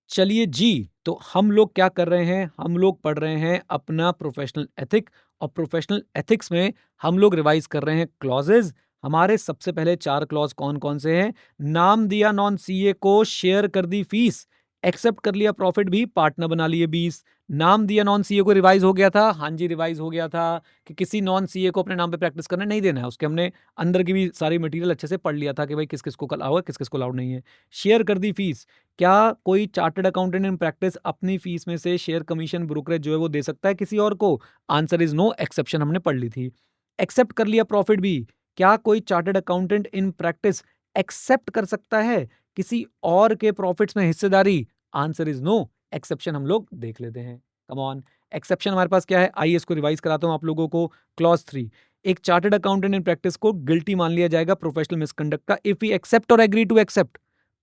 चलिए जी, तो हम लोग क्या कर रहे हैं, हम लोग पढ़ रहे हैं अपना प्रोफेशनल एथिक और प्रोफेशनल एथिक्स में हम लोग रिवाइज कर रहे हैं क्लॉजेज। हमारे सबसे पहले 4 क्लॉज कौन-कौन से हैं? नाम दिया नॉन सीए को, शेयर कर दी फीस, एक्सेप्ट कर लिया प्रॉफिट भी, पार्टनर बना लिए 20। नाम दिया नॉन सीए को रिवाइज हो गया था, हाँ जी रिवाइज हो गया था कि किसी नॉन सीए को अपने नाम पे प्रैक्टिस करने नहीं देना है। उसके हमने अंदर की भी सारी मटेरियल अच्छे से पढ़ लिया था कि भाई किस-किस को अलाउ है, किस-किस को अलाउड नहीं है। शेयर कर दी फीस, क्या कोई चार्टर्ड अकाउंटेंट इन प्रैक्टिस अपनी फीस में से शेयर कमीशन ब्रोकरेज जो है वो दे सकता है किसी और को? आंसर इज नो, एक्सेप्शन हमने पढ़ ली थी। एक्सेप्ट कर लिया प्रॉफिट भी, क्या कोई chartered accountant in practice accept कर सकता है किसी और के प्रॉफिट्स में हिस्सेदारी? आंसर इज नो, एक्सेप्शन हम लोग देख लेते हैं। कम ऑन, एक्सेप्शन हमारे पास क्या है, आइए इसको रिवाइज कराता हूं आप लोगों को। क्लॉज 3, एक चार्टर्ड अकाउंटेंट इन प्रैक्टिस को गिल्टी मान लिया जाएगा प्रोफेशनल मिसकंडक्ट का इफ ही एक्सेप्ट और agree to accept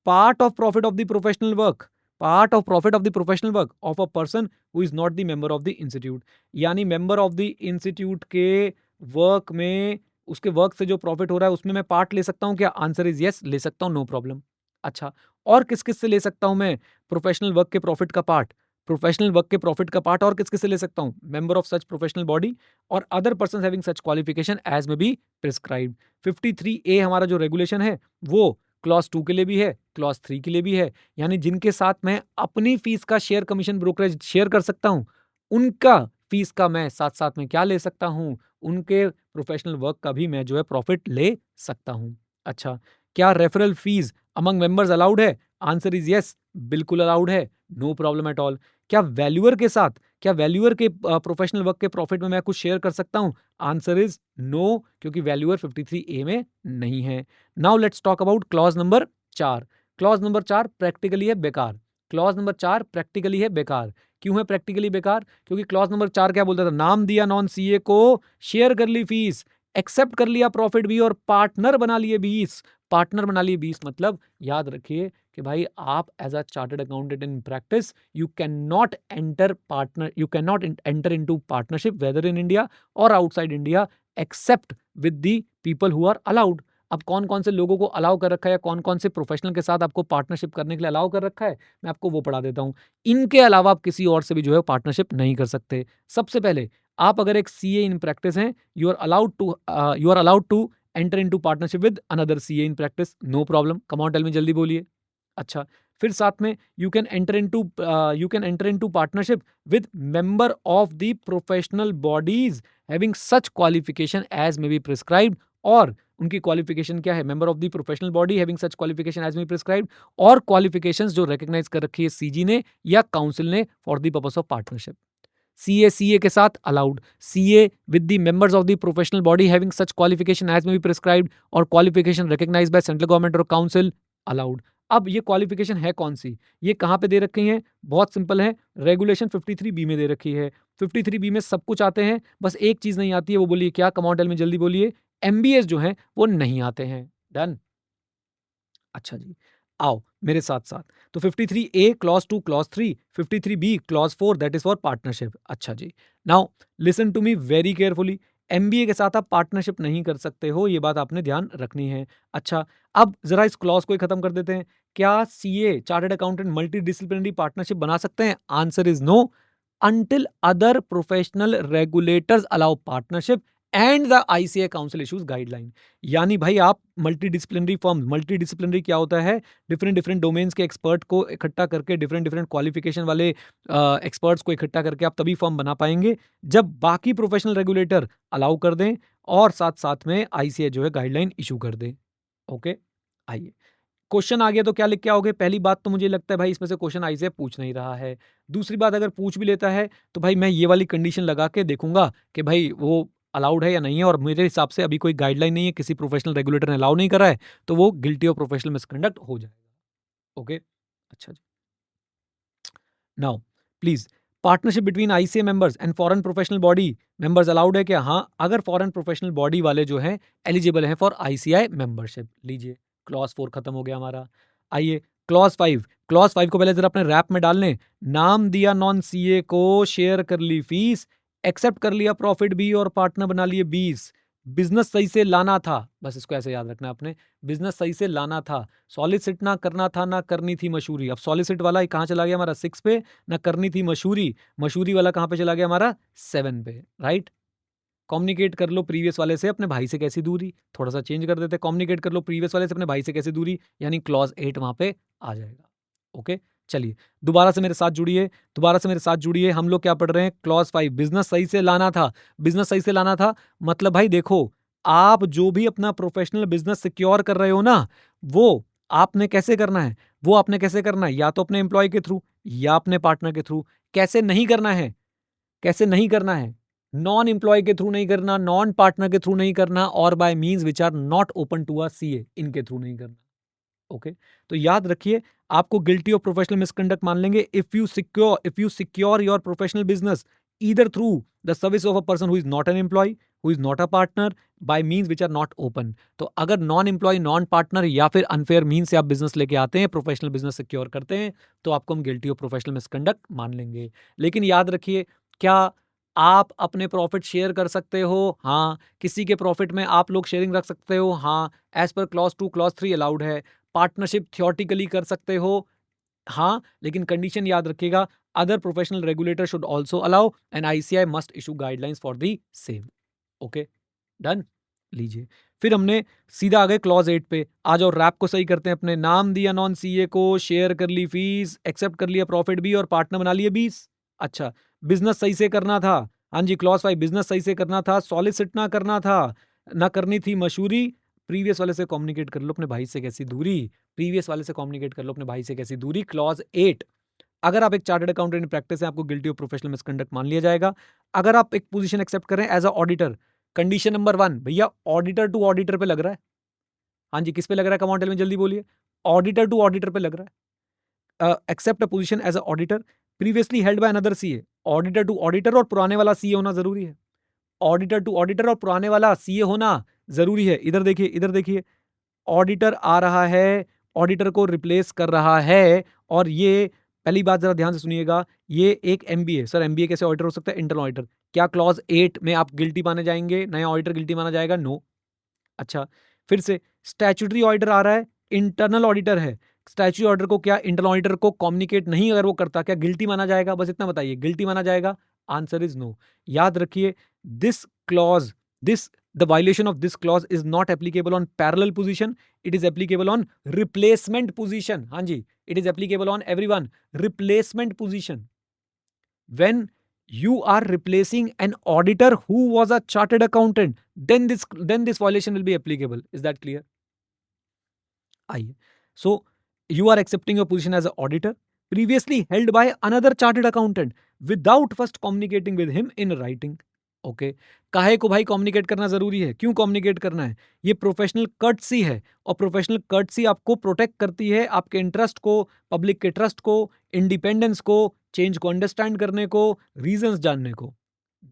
part of profit of the professional work, part of profit of the professional work of a person who is not the member of the institute। यानी member of the institute के work में, उसके work से जो profit हो रहा है उसमें मैं पार्ट ले सकता हूं क्या? आंसर इज यस, ले सकता हूं, नो प्रॉब्लम। अच्छा, और किस किस से ले सकता हूं मैं प्रोफेशनल वर्क के प्रॉफिट का पार्ट? प्रोफेशनल वर्क के प्रॉफिट का पार्ट और किस किस से ले सकता हूं? Member of such professional body और other person having such qualification as may be prescribed. 53A हमारा जो रेगुलेशन है वो क्लॉज 2 के लिए भी है, क्लॉज 3 के लिए भी है। यानी जिनके साथ मैं अपनी फीस का शेयर कमीशन ब्रोकरेज शेयर कर सकता हूं, उनका फीस का मैं साथ साथ में क्या ले सकता हूं, उनके प्रोफेशनल वर्क का भी मैं जो है प्रॉफिट ले सकता हूं। अच्छा, क्या referral fees among members allowed है? आंसर इज यस, बिल्कुल अलाउड है, नो प्रॉब्लम एट ऑल। क्या वैल्यूअर के साथ, क्या वैल्यूअर के प्रोफेशनल वर्क के प्रॉफिट में मैं कुछ शेयर कर सकता हूं? आंसर इज नो, क्योंकि वैल्यूअर 53A में नहीं है। Now let's talk about clause number 4। Clause number 4 practically है बेकार। क्लॉज नंबर 4 प्रैक्टिकली है बेकार। क्यों है प्रैक्टिकली बेकार? क्योंकि क्लॉज नंबर 4 क्या बोलता था? नाम दिया नॉन सीए को, शेयर कर ली फीस, एक्सेप्ट कर लिया प्रॉफिट भी और पार्टनर बना लिए 20। पार्टनर बना लिए 20 मतलब याद रखिए कि भाई आप as a chartered accountant in practice you can not enter partner, you can not enter into partnership whether in India और outside India except with the people who are allowed. अब कौन कौन से लोगों को अलाउ कर रखा है या कौन कौन से प्रोफेशनल के साथ आपको पार्टनरशिप करने के लिए अलाउ कर रखा है, मैं आपको वो पढ़ा देता हूं। इनके अलावा आप किसी और से भी जो है पार्टनरशिप नहीं कर सकते। सबसे पहले आप अगर एक सीए इन प्रैक्टिस हैं, you are allowed to enter into partnership with another CA in practice, no problem. Come on tell me, जल्दी बोलिए। अच्छा, फिर साथ में you can enter into partnership with member of the professional bodies having such qualification as may be prescribed, और उनकी qualification क्या है? Member of the professional body having such qualification as may be prescribed, और qualifications जो recognise कर रखी है CG ने या काउंसिल ने for the purpose of partnership. CA के साथ allowed, CA with the members of the professional body having such qualification as may be prescribed और qualification recognised by central government और काउंसिल, अलाउड। अब ये qualification है कौन सी? ये कहां पे दे रखी है? बहुत सिंपल है, रेगुलेशन 53B में दे रखी है। 53B में सब कुछ आते हैं, बस एक चीज नहीं आती है, वो बोलिए क्या? कम ऑन टेल में, जल्दी बोलिए। एमबीएस जो है वो नहीं आते हैं। डन। अच्छा जी, आओ मेरे साथ साथ। तो 53A clause 2 clause 3, 53B clause 4 that is for partnership. अच्छा जी, now listen to me very carefully. MBA के साथ आप पार्टनरशिप नहीं कर सकते हो, ये बात आपने ध्यान रखनी है। अच्छा, अब जरा इस क्लॉज को ही खत्म कर देते हैं। क्या CA chartered accountant multi disciplinary partnership बना सकते हैं? Answer is no, until other professional regulators allow partnership and the ICA council issues guideline. यानी भाई आप multi disciplinary form, multi disciplinary क्या होता है? डिफरेंट डिफरेंट डोमेन्स के एक्सपर्ट को इकट्ठा करके, डिफरेंट डिफरेंट क्वालिफिकेशन वाले एक्सपर्ट्स को इकट्ठा करके आप तभी फॉर्म बना पाएंगे जब बाकी प्रोफेशनल रेगुलेटर अलाउ कर दें और साथ साथ में आईसीए जो है गाइडलाइन इशू कर दे। ओके, आइए क्वेश्चन आ गया तो क्या लिख के आओगे? पहली बात तो मुझे लगता है भाई इसमें से क्वेश्चन आईसीए पूछ नहीं रहा है। दूसरी बात, अगर पूछ भी लेता है तो भाई मैं ये वाली कंडीशन लगा के देखूंगा कि भाई वो अलाउड है या नहीं है, और मेरे हिसाब से अभी कोई गाइडलाइन नहीं है, किसी प्रोफेशनल रेगुलेटर ने अलाउ नहीं करा है, तो वो गिल्टी ऑफ प्रोफेशनल मिसकंडक्ट हो जाएगा। ओके, अच्छा जी। Now please, partnership between ICA members and foreign professional body members allowed है क्या? हाँ, अगर फॉरेन प्रोफेशनल बॉडी वाले जो हैं एलिजिबल हैं फॉर आईसीआई मेंबरशिप। लीजिए, क्लॉज 4 खत्म हो गया हमारा। आइए क्लॉज 5। क्लॉज 5 को पहले जरा अपने रैप में डाल लें। नाम दिया नॉन सीए को, शेयर कर ली फीस, एक्सेप्ट कर लिया प्रॉफिट भी और पार्टनर बना लिए 20। बिजनेस सही से लाना था, बस इसको ऐसे याद रखना आपने, बिजनेस सही से लाना था, सॉलिसिट ना करना था, ना करनी थी मशहूरी। अब सॉलिसिट वाला कहाँ चला गया हमारा 6 पे, ना करनी थी मशहूरी, मशहूरी वाला कहाँ पे चला गया हमारा 7 पे, राइट। कम्युनिकेट कर लो प्रीवियस वाले से अपने भाई से कैसी दूरी, थोड़ा सा चेंज कर देते, कम्युनिकेट कर लो प्रीवियस वाले से अपने भाई से कैसी दूरी, यानी क्लॉज 8 वहां पे आ जाएगा। ओके, चलिए दोबारा से मेरे साथ जुड़िए, दोबारा से मेरे साथ जुड़िए। हम लोग क्या पढ़ रहे हैं, क्लॉज 5, बिजनेस सही से लाना था। बिजनेस सही से लाना था मतलब भाई देखो, आप जो भी अपना प्रोफेशनल बिजनेस सिक्योर कर रहे हो ना, वो आपने कैसे करना है, वो आपने कैसे करना है, या तो अपने एम्प्लॉय के थ्रू या अपने पार्टनर के थ्रू। कैसे नहीं करना है, कैसे नहीं करना है, नॉन एम्प्लॉय के थ्रू नहीं करना, नॉन पार्टनर के थ्रू नहीं करना, और by means which are not open to a CA, इनके थ्रू नहीं करना। ओके, तो याद रखिए, आपको गिल्टी ऑफ प्रोफेशनल मिसकंडक्ट मान लेंगे if you secure your professional business either through the service of a person who is not an employ, who is not a partner, by means which are not open. तो अगर non employ, non partner या फिर unfair means से आप business लेके आते हैं, professional business secure करते हैं, तो आपको हम गिल्टी ऑफ प्रोफेशनल मिसकंडक्ट मान लेंगे। लेकिन याद रखिए, क्या आप अपने प्रॉफिट शेयर कर सकते हो? हाँ। किसी के प्रॉफिट में आप लोग शेयरिंग रख सकते हो? हाँ। As per clause 2 clause 3 allowed है। पार्टनरशिप थियोरेटिकली कर सकते हो? हाँ, लेकिन कंडीशन याद रखिएगा, other professional regulator should also allow and ICAI must issue guidelines for the same. Okay, done. लीजिए, फिर हमने सीधा आ गए क्लॉज 8 पे। आ जाओ, रैप को सही करते हैं अपने। नाम दिया नॉन सीए को, शेयर कर ली फीस, एक्सेप्ट कर लिया प्रॉफिट भी, और पार्टनर बना लिए 20। अच्छा, बिजनेस सही से करना था। हाँ जी, क्लॉज 5, बिजनेस सही से करना था, सॉलिसिट ना करना था, ना करनी थी मशहूरी। प्रीवियस वाले से कम्युनिकेट कर लो अपने भाई से कैसी दूरी, प्रीवियस वाले से कम्युनिकेट कर लो अपने भाई से कैसी दूरी। क्लॉज 8, अगर आप एक चार्टर्ड अकाउंटेंट इन प्रैक्टिस है, आपको गिल्टी ऑफ प्रोफेशनल मिसकंडक्ट मान लिया जाएगा। अगर आप एक पोजीशन एक्सेप्ट करें as a auditor, condition number 1, भैया ऑडिटर टू ऑडिटर पे लग रहा है। हाँ जी, किस पे लग रहा है, कम ऑन टेल में, जल्दी बोलिए। ऑडिटर टू ऑडिटर पे लग रहा है। Accept a position as a auditor previously held by another CA. Auditor to auditor और पुराने वाला सीए होना जरूरी है। ऑडिटर टू ऑडिटर और पुराने वाला सीए होना जरूरी है। इधर देखिए, इधर देखिए, ऑडिटर आ रहा है, ऑडिटर को रिप्लेस कर रहा है, और ये पहली बात जरा ध्यान से सुनिएगा, ये एक एमबीए। सर एमबीए कैसे ऑडिटर हो सकता है, इंटरनल ऑडिटर। क्या क्लॉज 8 में आप गिल्टी माने जाएंगे, नया ऑडिटर गिल्टी माना जाएगा? नो। अच्छा, फिर से स्टैट्यूटरी ऑडिटर आ रहा है, इंटरनल ऑडिटर है। स्टैट्यूटरी ऑडिटर को, क्या इंटरनल ऑडिटर को कम्युनिकेट नहीं अगर वो करता, क्या गिल्टी माना जाएगा? बस इतना बताइए, गिल्टी माना जाएगा? Answer is no. याद रखिए, this clause, this the violation of this clause is not applicable on parallel position, it is applicable on replacement position. हाँ जी, it is applicable on everyone, replacement position. When you are replacing an auditor who was a chartered accountant, then this violation will be applicable. Is that clear? आइए, so you are accepting your position as an auditor previously held by another chartered accountant without first communicating with him in writing. Okay, काहे को भाई communicate करना जरूरी है? क्यों communicate करना है? ये प्रोफेशनल कर्टसी है, और प्रोफेशनल कर्टसी आपको प्रोटेक्ट करती है आपके इंटरेस्ट को, पब्लिक के ट्रस्ट को, इंडिपेंडेंस को, चेंज को अंडरस्टैंड करने को, रीजंस जानने को।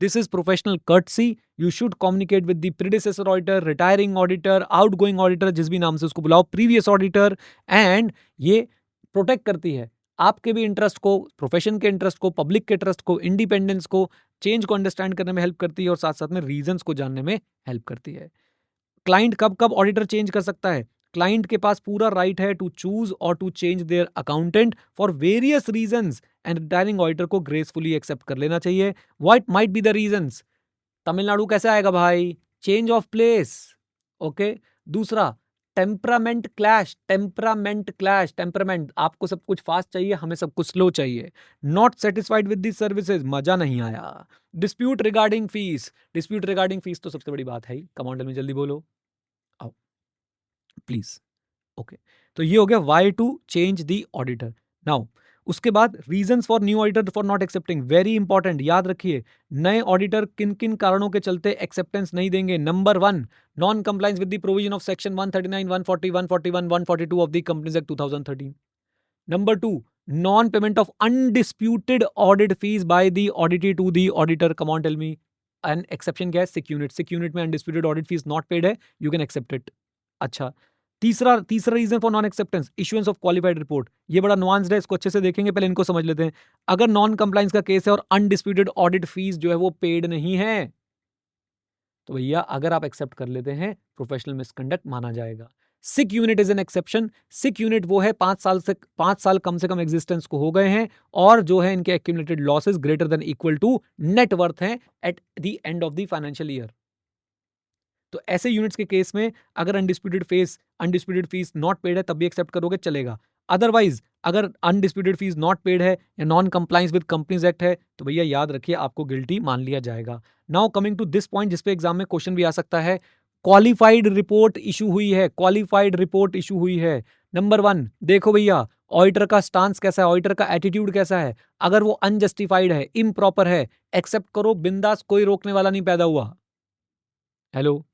This is professional courtesy. You should communicate with the predecessor auditor, retiring auditor, outgoing auditor, जिस भी नाम से उसको बुलाओ, प्रीवियस ऑडिटर। एंड ये प्रोटेक्ट करती है आपके भी इंटरेस्ट को, प्रोफेशन के इंटरेस्ट को, पब्लिक के ट्रस्ट को, इंडिपेंडेंस को, चेंज को अंडरस्टैंड करने में हेल्प करती है, और साथ साथ में रीजंस को जानने में हेल्प करती है। क्लाइंट कब कब ऑडिटर चेंज कर सकता है? क्लाइंट के पास पूरा राइट है टू चूज और to change their accountant for various reasons, and retiring auditor को ग्रेसफुली एक्सेप्ट कर लेना चाहिए। What might be the reasons? Tamil Nadu कैसे आएगा भाई? Change of place. ओके, दूसरा temperament clash, temperament clash, temperament, आपको सब कुछ फास्ट चाहिए, हमें सब कुछ स्लो चाहिए। Not satisfied with this services, मजा नहीं आया। Dispute regarding fees, dispute regarding fees तो सबसे बड़ी बात है ही, कमांडर में जल्दी बोलो, आओ प्लीज। ओके, तो ये हो गया why to change the auditor. Now उसके बाद reasons for new auditor for not accepting, very important, याद रखिए, नए ऑडिटर किन किन कारणों के चलते एक्सेप्टेंस नहीं देंगे। Number 1, non compliance with the provision of section 139, 140, 141, 142 of the companies act 2013। Number 2, non payment of undisputed audit fees by the auditee to the auditor. Come on tell me an exception क्या है? Sick unit, sick unit में undisputed audit fees not paid है, you can accept it. अच्छा, तीसरा तीसरा reason for non acceptance, issuance of qualified report. ये बड़ा nuanced है, इसको अच्छे से देखेंगे, पहले इनको समझ लेते हैं। अगर नॉन कंप्लायंस का केस है और अनडिस्प्यूटेड ऑडिट फीस जो है वो पेड नहीं है, तो भैया अगर आप एक्सेप्ट कर लेते हैं प्रोफेशनल मिसकंडक्ट माना जाएगा। Sick unit is an exception. Sick unit वो है 5 साल कम से कम एग्जिस्टेंस को हो गए हैं और जो है इनके accumulated losses greater than equal to net worth हैं at the end of the financial year. तो ऐसे यूनिट्स के केस में अगर अनडिस्प्यूटेड फीस नॉट पेड है तब भी एक्सेप्ट करोगे, चलेगा। अदरवाइज अगर अनडिस्प्यूटेड फीस नॉट पेड है या non compliance with companies act है तो भैया याद रखिए आपको गिल्टी मान लिया जाएगा। Now coming to this point जिसपे एग्जाम में क्वेश्चन भी आ सकता है, क्वालिफाइड रिपोर्ट इशू हुई है। क्वालिफाइड रिपोर्ट इशू हुई है। नंबर 1 देखो भैया ऑडिटर का स्टांस कैसा है, ऑडिटर का एटीट्यूड कैसा है। अगर वो अनजस्टिफाइड है, इम्प्रॉपर है, एक्सेप्ट करो बिंदास, कोई रोकने वाला नहीं पैदा हुआ। हेलो।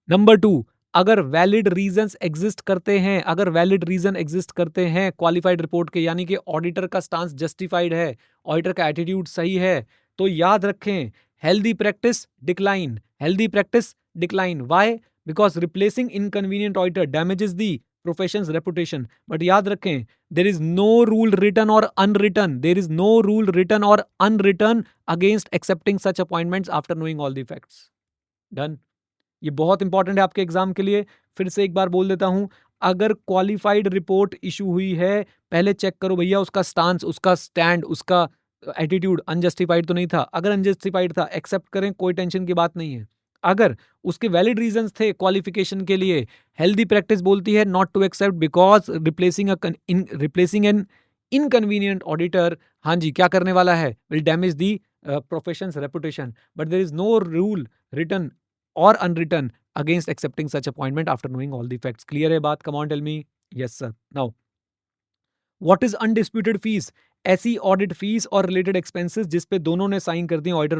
नंबर 2 अगर वैलिड रीजंस एग्जिस्ट करते हैं, अगर वैलिड रीजन एग्जिस्ट करते हैं क्वालिफाइड रिपोर्ट के, यानी कि ऑडिटर का स्टांस जस्टिफाइड है, ऑडिटर का एटीट्यूड सही है, तो याद रखें healthy practice decline, healthy practice decline. Why? Because replacing inconvenient auditor damages the professions reputation. But याद रखें there is no rule written और unwritten, there is no rule written और unwritten against accepting such appointments after knowing all the facts. Done. ये बहुत important है आपके exam के लिए। फिर से एक बार बोल देता हूं, अगर क्वालिफाइड रिपोर्ट इशू हुई है पहले चेक करो भैया उसका स्टांस, उसका स्टैंड, उसका एटीट्यूड अनजस्टिफाइड तो नहीं था। अगर अनजस्टिफाइड था एक्सेप्ट करें, कोई टेंशन की बात नहीं है। अगर उसके वैलिड रीजंस थे क्वालिफिकेशन के लिए, हेल्दी प्रैक्टिस बोलती है not to accept because replacing an inconvenient auditor, हाँ जी क्या करने वाला है, will damage the professions reputation. But there is no rule written or unwritten against accepting such appointment after knowing all the facts. Clear है बात? Come on, tell me. Yes, sir. Now, what is undisputed fees? ऐसी audit fees और related expenses जिस पे दोनों ने sign कर दिए, ऑडिटर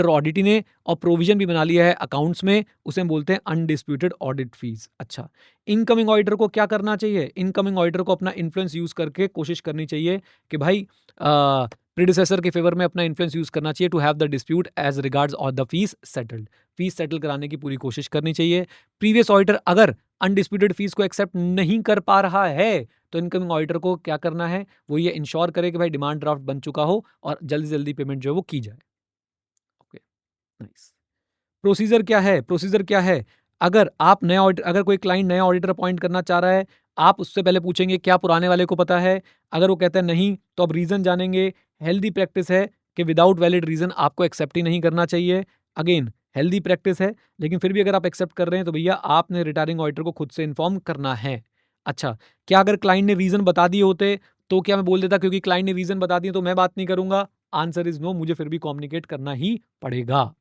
ऑडिटी ने, और प्रोविजन भी बना लिया है अकाउंट्स में, उसे हम बोलते हैं अनडिस्प्यूटेड ऑडिट फीस। अच्छा, इनकमिंग ऑडिटर को क्या करना चाहिए? इनकमिंग ऑडिटर को अपना इन्फ्लुएंस यूज करके कोशिश करनी चाहिए कि भाई प्रीडिसेसर के फेवर में अपना इन्फ्लुएंस यूज करना चाहिए to have the dispute as regards और the fees settled. Fees settle कराने की पूरी कोशिश करनी चाहिए। प्रीवियस ऑडिटर अगर अनडिस्प्यूटेड फीस को एक्सेप्ट नहीं कर पा रहा है तो इनकमिंग ऑडिटर को क्या करना है, वो ये इंश्योर करे कि भाई डिमांड ड्राफ्ट बन चुका हो और जल्दी जल्दी पेमेंट जो है वो की जाए। Okay, nice. प्रोसीजर क्या है? प्रोसीजर क्या है? अगर कोई क्लाइंट नया ऑडिटर अपॉइंट करना चाह रहा है, आप उससे पहले पूछेंगे क्या पुराने वाले को पता है। अगर वो कहता है नहीं तो अब रीजन जानेंगे। हेल्दी प्रैक्टिस है कि विदाउट वैलिड रीजन आपको एक्सेप्ट ही नहीं करना चाहिए। अगेन हेल्दी प्रैक्टिस है, लेकिन फिर भी अगर आप एक्सेप्ट कर रहे हैं तो भैया आपने रिटायरिंग ऑडिटर को खुद से इन्फॉर्म करना है। अच्छा, क्या अगर क्लाइंट ने रीजन बता दिए होते तो क्या मैं बोल देता क्योंकि क्लाइंट ने रीजन बता दिए तो मैं बात नहीं करूंगा? आंसर इज नो, मुझे फिर भी कम्युनिकेट करना ही पड़ेगा।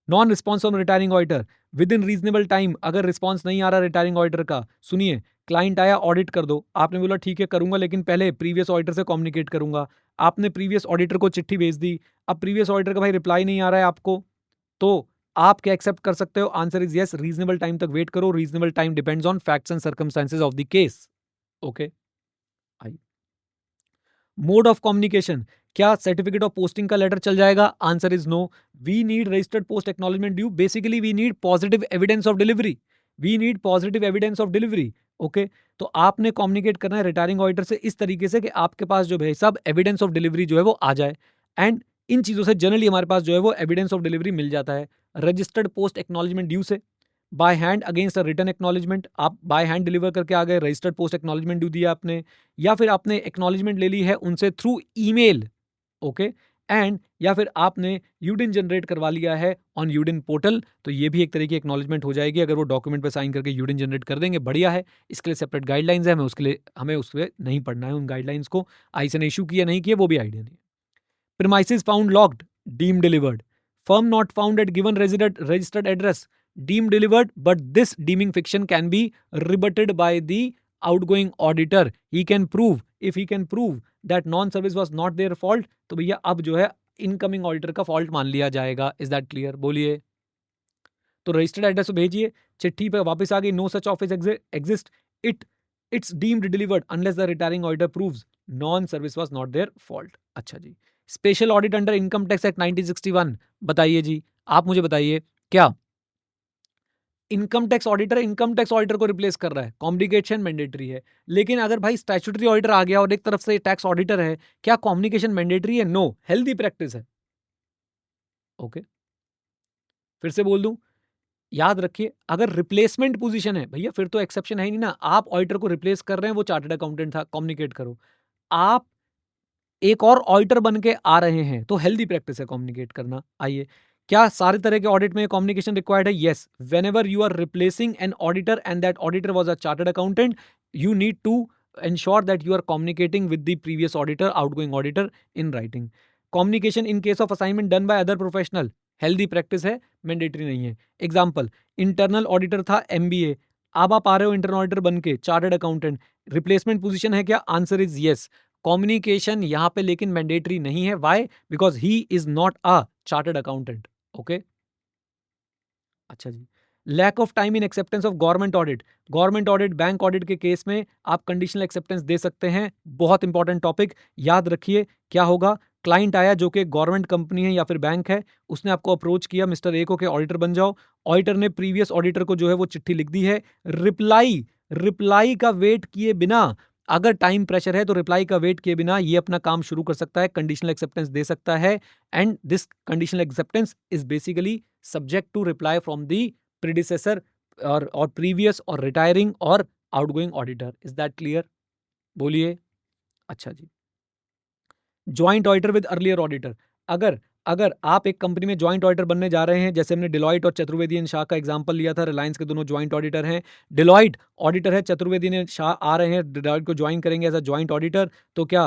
Non response on retiring auditor with in reasonable time. अगर रिस्पॉन्स नहीं आ रहा रिटायरिंग ऑडिटर का, सुनिए क्लाइंट आया ऑडिट कर दो, आपने बोला ठीक है करूंगा लेकिन पहले प्रीवियस ऑडिटर से कम्युनिकेट करूंगा। आपने प्रीवियस ऑडिटर को चिट्ठी भेज दी, अब प्रीवियस ऑडिटर का भाई रिप्लाई नहीं आ रहा है आपको, तो आप क्या एक्सेप्ट कर सकते हो? Answer is yes, reasonable time तक वेट करो। Reasonable time depends on facts and circumstances of the case. Okay, mode of communication, क्या सर्टिफिकेट ऑफ पोस्टिंग का लेटर चल जाएगा? Answer is no. We need registered post acknowledgement due. Basically we need positive evidence of delivery, we need positive evidence of delivery. Okay, तो आपने communicate करना है retiring auditor से इस तरीके से कि आपके पास जो है सब एविडेंस ऑफ डिलीवरी जो है वो आ जाए। एंड इन चीजों से जनरली हमारे पास जो है वो एविडेंस ऑफ डिलीवरी मिल जाता है। रजिस्टर्ड पोस्ट एक्नॉलेजमेंट ड्यू से by hand against a written acknowledgement, आप बाय हैंड डिलीवर करके आ गए, रजिस्टर्ड पोस्ट एक्नॉलेजमेंट ड्यू दिया आपने, या फिर आपने एक्नॉलेजमेंट ले ली है उनसे थ्रू ईमेल। ओके, एंड या फिर आपने यूडिन जनरेट करवा लिया है ऑन यूडिन पोर्टल, तो ये भी एक तरह की एक्नॉलेजमेंट हो जाएगी। अगर वो डॉक्यूमेंट पे साइन करके यूडिन जनरेट कर देंगे बढ़िया है। इसके लिए सेपरेट गाइडलाइंस है, हमें उसके नहीं पढ़ना है उन गाइडलाइंस को। आईसी ने इशू किया नहीं किया वो भी आइडिया नहीं। Premises found locked, deemed delivered. Firm not found at given registered address, deemed delivered, but this deeming fiction can be rebutted by the outgoing auditor. If he can prove that non-service was not their fault, तो भैया अब जो है incoming auditor का fault मान लिया जाएगा। Is that clear? बोलिए। तो रजिस्टर्ड एड्रेस भेजिए, चिट्ठी पे वापस आ गई, no such office exist, it's deemed delivered unless the retiring auditor proves non service was not their fault. अच्छा जी, special audit under income tax act 1961, बताइए जी, आप मुझे बताइए क्या इनकम टैक्स ऑडिटर को रिप्लेस कर रहा है? कम्युनिकेशन मैंडेटरी है। लेकिन अगर भाई स्टैट्यूटरी ऑडिटर आ गया और एक तरफ से टैक्स ऑडिटर है, क्या कम्युनिकेशन मैंडेटरी है? नो, हेल्दी प्रैक्टिस है। ओके, फिर से बोल दूं, याद रखिए, अगर रिप्लेसमेंट पोजीशन है भैया फिर तो एक्सेप्शन है ही नहीं ना। आप ऑडिटर को रिप्लेस कर रहे हैं, वो चार्टर्ड अकाउंटेंट था, कम्युनिकेट करो। आप एक और ऑडिटर बन के आ रहे हैं तो हेल्दी प्रैक्टिस है कम्युनिकेट करना। आइए, क्या सारे तरह के ऑडिट में कम्युनिकेशन रिक्वायर्ड है? Yes, whenever you are replacing an auditor and that auditor was a chartered accountant, you need to ensure that you are communicating with the previous auditor, outgoing auditor, in writing. Communication in case of assignment done by other professional, healthy practice है, mandatory नहीं है। Example, internal auditor था MBA, अब आप आ रहे हो internal auditor बन के चार्टर्ड अकाउंटेंट, रिप्लेसमेंट पोजीशन है क्या? Answer is yes. कम्युनिकेशन यहां पे लेकिन मैंडेटरी नहीं है। Why? Because he is not a chartered accountant. Okay, अच्छा जी। Lack of time in acceptance of government audit, government audit, bank audit के केस में आप कंडीशनल एक्सेप्टेंस दे सकते हैं। बहुत इंपॉर्टेंट टॉपिक, याद रखिए। क्या होगा? क्लाइंट आया जो कि गवर्नमेंट कंपनी है या फिर बैंक है, उसने आपको अप्रोच किया, मिस्टर ए को के ऑडिटर बन जाओ। ऑडिटर ने प्रीवियस ऑडिटर को जो है वो चिट्ठी लिख दी है। रिप्लाई, रिप्लाई का वेट किए बिना, अगर टाइम प्रेशर है तो रिप्लाई का वेट किए बिना ये अपना काम शुरू कर सकता है, कंडीशनल एक्सेप्टेंस दे सकता है। And this conditional acceptance is basically subject to reply from the predecessor और प्रीवियस और रिटायरिंग और outgoing auditor. Is that clear? बोलिए। अच्छा जी। Joint auditor with earlier auditor, अगर अगर आप एक कंपनी में ज्वाइंट ऑडिटर बनने जा रहे हैं, जैसे हमने डिलॉइट और चतुर्वेदी एंड शाह का एग्जांपल लिया था, रिलायंस के दोनों ज्वाइंट ऑडिटर हैं, डिलॉइट ऑडिटर है, चतुर्वेदी एंड शाह आ रहे हैं, डिलॉइट को ज्वाइन करेंगे एज अ ज्वाइंट ऑडिटर, तो क्या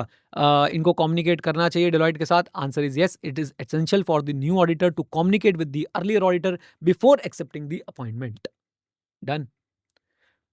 इनको कम्युनिकेट करना चाहिए डिलॉइट के साथ? Answer is yes, it is essential for the new auditor to communicate with the earlier auditor before accepting the appointment. Done.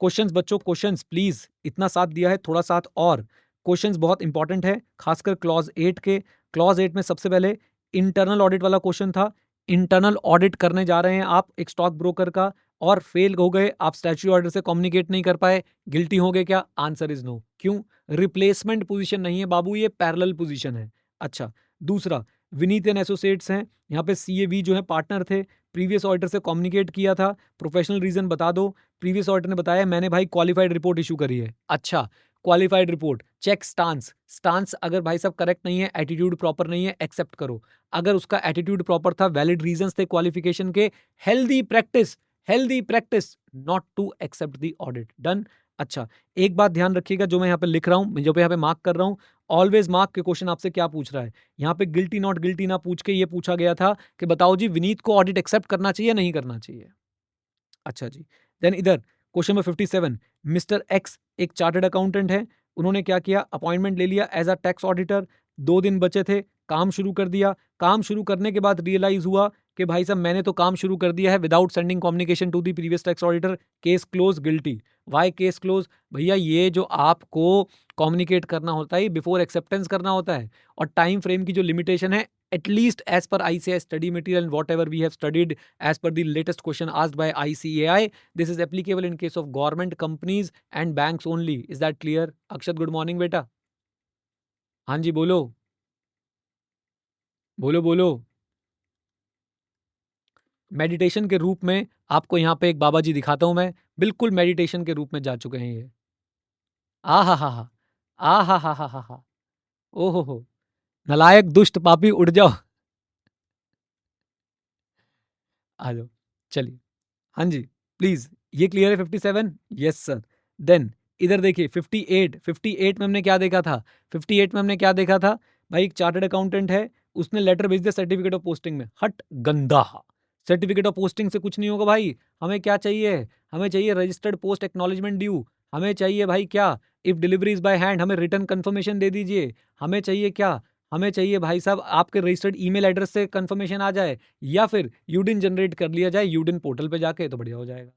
Questions बच्चों, क्वेश्चंस प्लीज, इतना साथ दिया है, थोड़ा साथ और। क्वेश्चंस बहुत इंपॉर्टेंट है, खासकर क्लॉज 8 के। क्लॉज 8 में सबसे पहले इंटरनल ऑडिट वाला क्वेश्चन था। इंटरनल ऑडिट करने जा रहे हैं आप एक स्टॉक ब्रोकर का और फेल हो गए, आप स्टैट्यूटरी ऑर्डर से कम्युनिकेट नहीं कर पाए, गिल्टी हो गए क्या? Answer is no. क्यों? रिप्लेसमेंट पोजीशन नहीं है बाबू, ये पैरेलल पोजीशन है। अच्छा, दूसरा, विनीत एंड एसोसिएट्स हैं, यहाँ पे CAV जो है पार्टनर थे, प्रीवियस ऑडिटर से कम्युनिकेट किया था, प्रोफेशनल रीजन बता दो। प्रीवियस ऑडिटर ने बताया मैंने भाई क्वालिफाइड रिपोर्ट इशू करी है। अच्छा, qualified report, check stance, stance अगर भाई साहब करेक्ट नहीं है, एटीट्यूड प्रॉपर नहीं है, एक्सेप्ट करो। अगर उसका एटीट्यूड प्रॉपर था, वैलिड रीजंस थे क्वालिफिकेशन के, healthy practice, healthy practice not to accept the audit. Done. अच्छा, एक बात ध्यान रखिएगा, जो मैं यहाँ पे लिख रहा हूँ, जो पे यहाँ पे मार्क कर रहा हूँ, ऑलवेज मार्क के क्वेश्चन आपसे क्या पूछ रहा है। यहाँ पे गिल्टी नॉट गिल्टी ना पूछ के ये पूछा गया था कि बताओ जी विनीत को ऑडिट एक्सेप्ट करना चाहिए या नहीं करना चाहिए। अच्छा जी। देन इधर क्वेश्चन नंबर 57, मिस्टर एक्स एक चार्टर्ड अकाउंटेंट है, उन्होंने क्या किया? अपॉइंटमेंट ले लिया एज अ टैक्स ऑडिटर। 2 दिन बचे थे, काम शुरू कर दिया। काम शुरू करने के बाद रियलाइज हुआ कि भाई साहब मैंने तो काम शुरू कर दिया है without sending communication to the previous tax auditor. Case close, guilty. Why case close? भैया ये जो आपको कम्युनिकेट करना होता है बिफोर एक्सेप्टेंस करना होता है, और टाइम फ्रेम की जो लिमिटेशन है, at least as per ICAI study material and whatever we have studied as per the latest question asked by ICAI, this is applicable in case of government companies and banks only. Is that clear? Akshat, good morning बेटा। हाँ जी, बोलो बोलो बोलो। Meditation के रूप में आपको यहाँ पे एक बाबा जी दिखाता हूं मैं, बिल्कुल मेडिटेशन के रूप में जा चुके हैं ये। आ हा हा हा, आ हा हा हा हा हा, ओ हो, नलायक दुष्ट पापी उठ जाओ। आ जाओ, चलिए। हाँ जी, प्लीज। ये क्लियर है 57? Yes sir. देन इधर देखिए 58, 58 में हमने क्या देखा था? 58 में हमने क्या देखा था? भाई एक चार्टर्ड अकाउंटेंट है, उसने लेटर भेज दिया सर्टिफिकेट ऑफ पोस्टिंग में। हट गंदा, सर्टिफिकेट ऑफ पोस्टिंग से कुछ नहीं होगा भाई। हमें क्या चाहिए? हमें चाहिए रजिस्टर्ड पोस्ट एक्नॉलेजमेंट ड्यू। हमें चाहिए भाई क्या? If delivery is by hand, हमें रिटर्न कंफर्मेशन दे दीजिए। हमें चाहिए क्या? हमें चाहिए भाई साहब आपके रजिस्टर्ड ईमेल एड्रेस से कंफर्मेशन आ जाए, या फिर यूडिन जनरेट कर लिया जाए यूडिन पोर्टल पे जाके, तो बढ़िया हो जाएगा।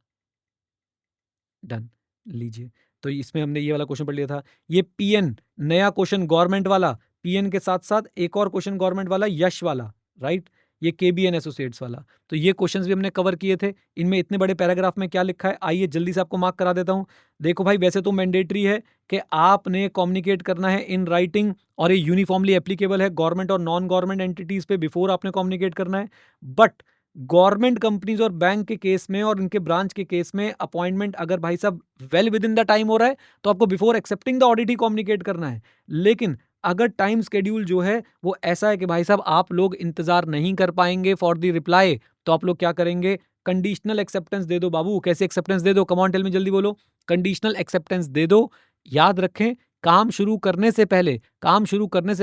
डन, लीजिए। तो इसमें हमने ये वाला क्वेश्चन पढ़ लिया था। ये पीएन नया क्वेश्चन गवर्नमेंट वाला, पीएन के साथ साथ एक और क्वेश्चन गवर्नमेंट वाला, यश वाला, राइट? ये केबीएन एसोसिएट्स वाला। तो ये क्वेश्चंस भी हमने कवर किए थे। इनमें इतने बड़े पैराग्राफ में क्या लिखा है, आइए जल्दी से आपको मार्क करा देता हूं। देखो भाई, वैसे तो मैंडेटरी है कि आपने कम्युनिकेट करना है इन राइटिंग, और ये यूनिफॉर्मली एप्लीकेबल है गवर्नमेंट और नॉन गवर्नमेंट एंटिटीज पे, बिफोर आपने कम्युनिकेट करना है। बट गवर्नमेंट कंपनीज और बैंक के केस में और इनके ब्रांच के केस में अपॉइंटमेंट अगर भाई साहब well with in the time हो रहा है, तो आपको before accepting the audit he communicate करना है। लेकिन अगर टाइम शेड्यूल जो है वो ऐसा है कि भाई साहब आप लोग इंतजार नहीं कर पाएंगे फॉर द रिप्लाई, तो आप लोग क्या करेंगे, कंडीशनल एक्सेप्टेंस दे दो बाबू। कैसे एक्सेप्टेंस दे दो, कम ऑन टेल में, जल्दी बोलो। कंडीशनल एक्सेप्टेंस दे दो। याद रखें, काम शुरू करने से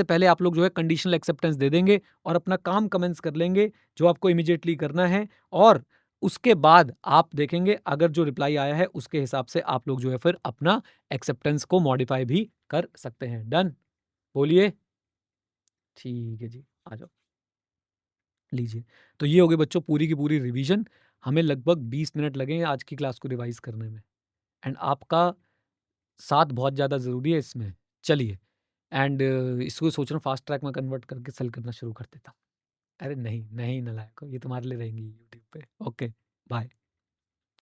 पहले आप लोग जो है कंडीशनल एक्सेप्टेंस दे देंगे और अपना काम कमेंस कर लेंगे जो आपको इमीडिएटली करना है। और उसके बाद आप देखेंगे अगर जो रिप्लाई आया है उसके हिसाब से आप लोग जो है फिर अपना एक्सेप्टेंस को मॉडिफाई भी कर सकते हैं। डन, बोलिए। ठीक है जी, आ जाओ, लीजिए। तो ये हो गई बच्चों पूरी की पूरी रिवीजन। हमें लगभग 20 मिनट लगे हैं आज की क्लास को रिवाइज करने में, एंड आपका साथ बहुत ज़्यादा ज़रूरी है इसमें। चलिए, एंड इसको सोच रहा हूँ फास्ट ट्रैक में कन्वर्ट करके सेल करना शुरू कर देता हूँ। अरे नहीं, नहीं नालायकों, ये तुम्हारे लिए रहेंगी यूट्यूब पे। Okay, bye.